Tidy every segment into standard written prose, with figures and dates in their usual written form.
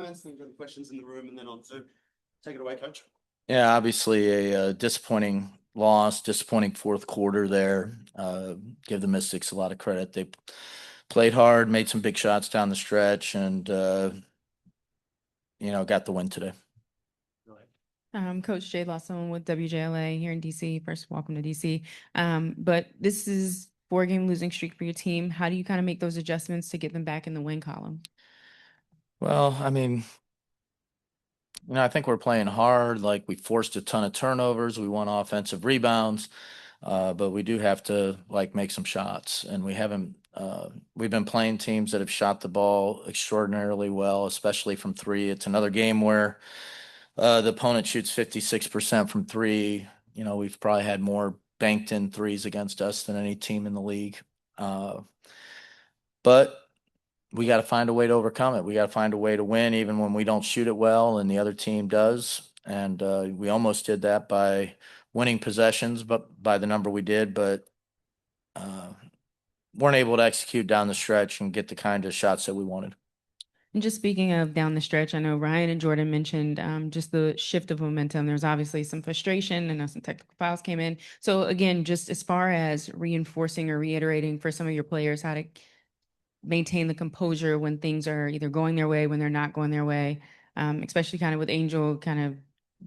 Comments, then go to questions in the room, and then on Zoom. Take it away, Coach. Yeah, obviously a disappointing loss, disappointing fourth quarter there. Give the Mystics a lot of credit. They played hard, made some big shots down the stretch, and got the win today. Coach Jay Lawson with WJLA here in DC. First, welcome to DC. But this is 4-game losing streak for your team. How do you kind of make those adjustments to get them back in the win column? Well, I mean, I think we're playing hard. Like, we forced a ton of turnovers. We won offensive rebounds, but we do have to make some shots. And we haven't. We've been playing teams that have shot the ball extraordinarily well, especially from three. It's another game where the opponent shoots 56% from three. We've probably had more banked in threes against us than any team in the league. But we got to find a way to overcome it. We got to find a way to win even when we don't shoot it well and the other team does. And we almost did that by winning possessions, but by the number we did, but weren't able to execute down the stretch and get the kind of shots that we wanted. And just speaking of down the stretch, I know Ryan and Jordan mentioned just the shift of momentum. There's obviously some frustration and some technical fouls came in. So again, just as far as reinforcing or reiterating for some of your players how to maintain the composure when things are either going their way, when they're not going their way, especially kind of with Angel kind of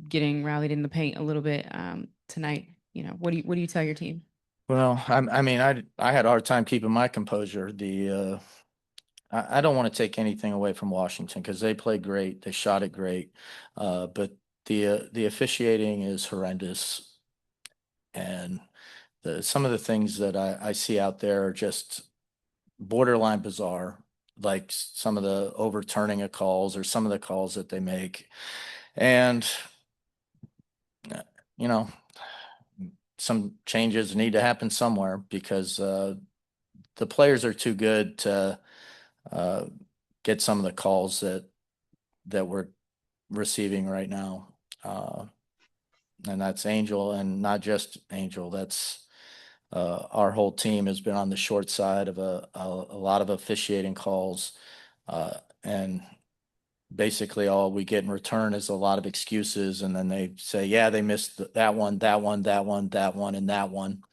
getting rallied in the paint a little bit tonight. What do you tell your team? Well, I had a hard time keeping my composure. I don't want to take anything away from Washington because they played great, they shot it great, but the officiating is horrendous, and some of the things that I see out there are just borderline bizarre, like some of the overturning of calls or some of the calls that they make. And, some changes need to happen somewhere because the players are too good to get some of the calls that we're receiving right now. And that's Angel, and not just Angel. That's our whole team has been on the short side of a lot of officiating calls, and basically all we get in return is a lot of excuses, and then they say, yeah, they missed that one, that one, that one, that one, and that one.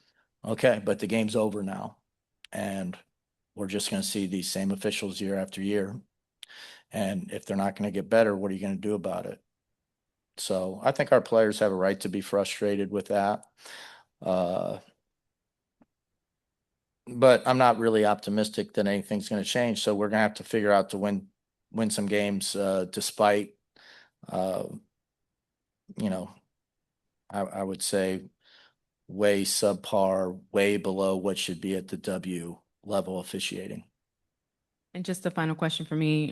Okay, but the game's over now, and we're just going to see these same officials year after year. And if they're not going to get better, what are you going to do about it? So I think our players have a right to be frustrated with that. But I'm not really optimistic that anything's going to change. So we're going to have to figure out to win some games despite, I would say way subpar, way below what should be at the W level officiating. And just the final question for me,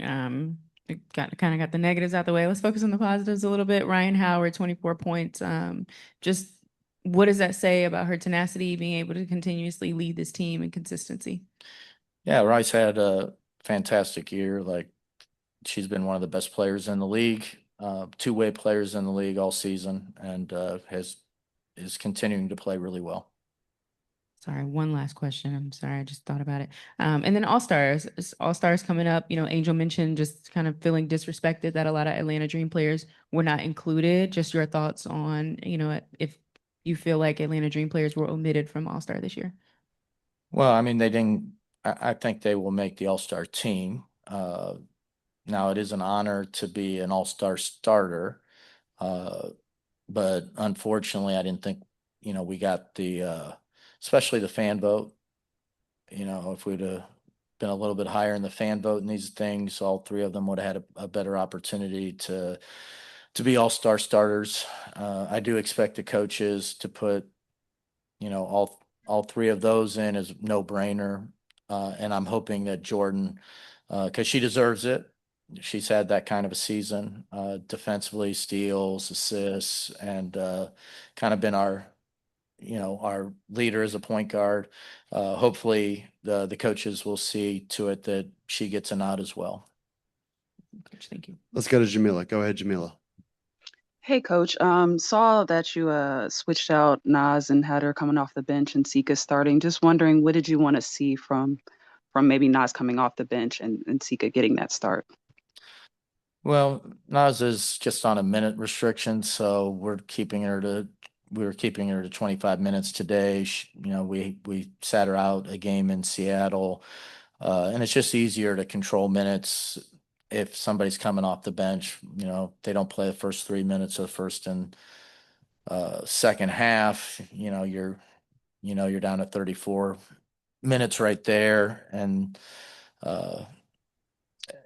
got the negatives out the way. Let's focus on the positives a little bit. Ryan Howard, 24 points. Just what does that say about her tenacity, being able to continuously lead this team and consistency? Yeah, Rice had a fantastic year. Like, she's been one of the best players in the league, two-way players in the league all season, and is continuing to play really well. Sorry, one last question. I'm sorry, I just thought about it. And then All-Stars coming up. Angel mentioned just kind of feeling disrespected that a lot of Atlanta Dream players were not included. Just your thoughts on, if you feel like Atlanta Dream players were omitted from All-Star this year. Well, I mean, they didn't. I think they will make the All-Star team. Now, it is an honor to be an All-Star starter, but unfortunately, I didn't think we got especially the fan vote. If we'd have been a little bit higher in the fan vote and these things, all three of them would have had a better opportunity to be all-star starters. I do expect the coaches to put, all three of those in as no-brainer. And I'm hoping that Jordan, because she deserves it. She's had that kind of a season, defensively, steals, assists, and kind of been our leader as a point guard. Hopefully the coaches will see to it that she gets a nod as well. Coach, thank you. Let's go to Jamila. Go ahead, Jamila. Hey, Coach. Saw that you switched out Nas and had her coming off the bench and Sika starting. Just wondering, what did you want to see from maybe Nas coming off the bench and Sika getting that start? Well, Naz is just on a minute restriction, so we were keeping her to 25 minutes today. We sat her out a game in Seattle, and it's just easier to control minutes if somebody's coming off the bench. They don't play the first 3 minutes of the first and second half. You're down to 34 minutes right there, and uh,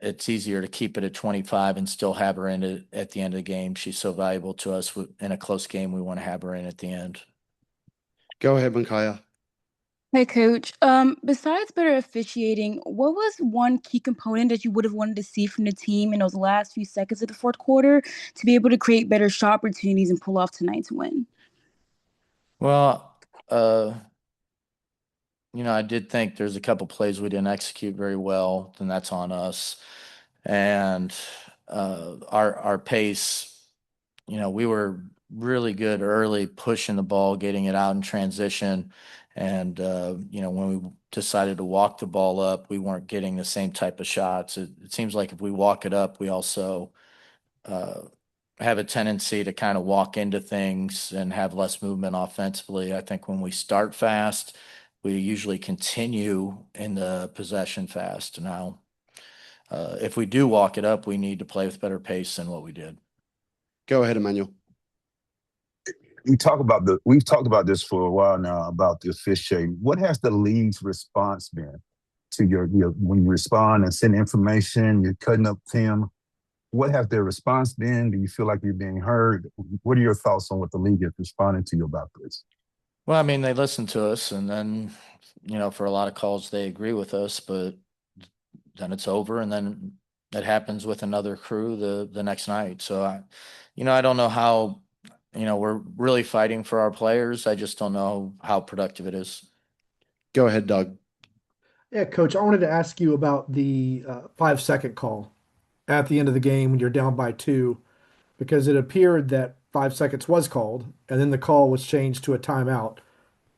it's easier to keep it at 25 and still have her in it at the end of the game. She's so valuable to us in a close game. We want to have her in at the end. Go ahead, Micaiah. Hey, Coach. Besides better officiating, what was one key component that you would have wanted to see from the team in those last few seconds of the fourth quarter to be able to create better shot opportunities and pull off tonight's win? Well, I did think there's a couple plays we didn't execute very well, and that's on us. And our pace, we were really good early pushing the ball, getting it out in transition. And when we decided to walk the ball up, we weren't getting the same type of shots. It seems like if we walk it up, we also uh, have a tendency to kind of walk into things and have less movement offensively. I think when we start fast, we usually continue in the possession fast. Now, if we do walk it up, we need to play with better pace than what we did. Go ahead, Emmanuel. We've talked about this for a while now about the officiating. What has the league's response been to your when you respond and send information, you're cutting up film? What has their response been? Do you feel like you're being heard? What are your thoughts on what the league is responding to you about this? Well, I mean, they listen to us, and then, for a lot of calls, they agree with us, but then it's over, and then it happens with another crew the next night. So I don't know how, we're really fighting for our players. I just don't know how productive it is. Go ahead, Doug. Yeah, Coach, I wanted to ask you about the 5 second call at the end of the game when you're down by two, because it appeared that 5 seconds was called, and then the call was changed to a timeout.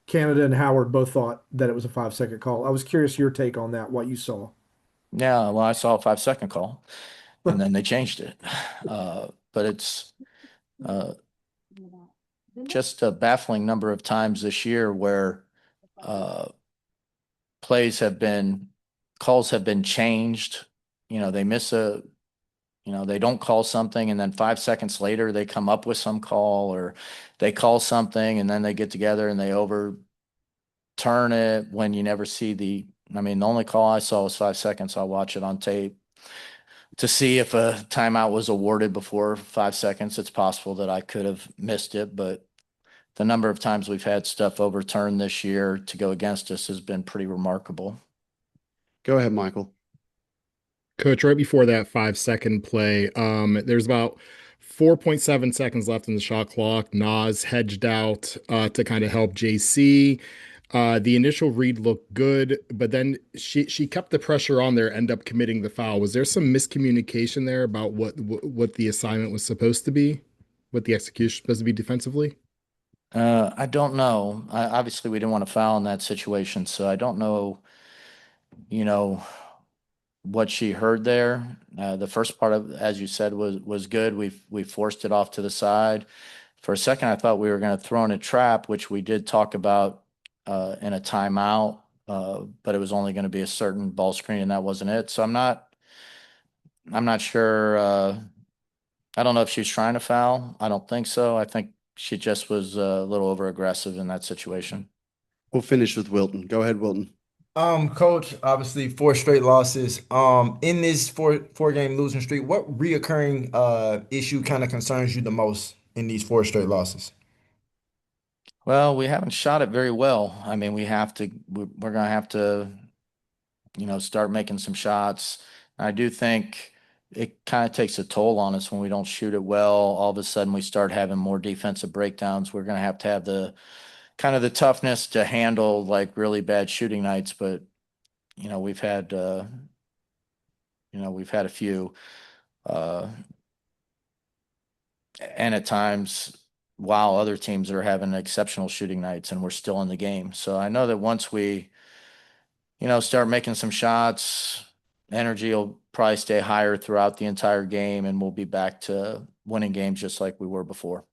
Canada and Howard both thought that it was a 5 second call. I was curious your take on that, what you saw. Yeah, well, I saw a 5 second call, and then they changed it. But it's just a baffling number of times this year where uh, calls have been changed. They miss they don't call something, and then 5 seconds later they come up with some call, or they call something and then they get together and they overturn it when you never see the only call I saw was 5 seconds. I'll watch it on tape to see if a timeout was awarded before 5 seconds. It's possible that I could have missed it, but the number of times we've had stuff overturned this year to go against us has been pretty remarkable. Go ahead, Michael. Coach, right before that 5 second play, there's about 4.7 seconds left in the shot clock. Nas hedged out to kind of help JC. The initial read looked good, but then she kept the pressure on there, end up committing the foul. Was there some miscommunication there about what the assignment was supposed to be, what the execution was supposed to be defensively? I don't know. Obviously, we didn't want to foul in that situation, so I don't know, you know, what she heard there. The first part of, as you said, was good. We forced it off to the side. For a second, I thought we were going to throw in a trap, which we did talk about in a timeout, but it was only going to be a certain ball screen, and that wasn't it. So I'm not sure. I don't know if she was trying to foul. I don't think so. I think she just was a little over aggressive in that situation. We'll finish with Wilton. Go ahead, Wilton. Coach, obviously 4 straight losses. In this four game losing streak, what reoccurring issue kind of concerns you the most in these 4 straight losses? Well, we haven't shot it very well. I mean, we're going to have to, start making some shots. I do think it kind of takes a toll on us when we don't shoot it well. All of a sudden, we start having more defensive breakdowns. We're going to have the kind of the toughness to handle like really bad shooting nights. But, we've had, we've had a few, uh, and at times, while other teams are having exceptional shooting nights and we're still in the game. So I know that once we, start making some shots, energy will probably stay higher throughout the entire game, and we'll be back to winning games just like we were before.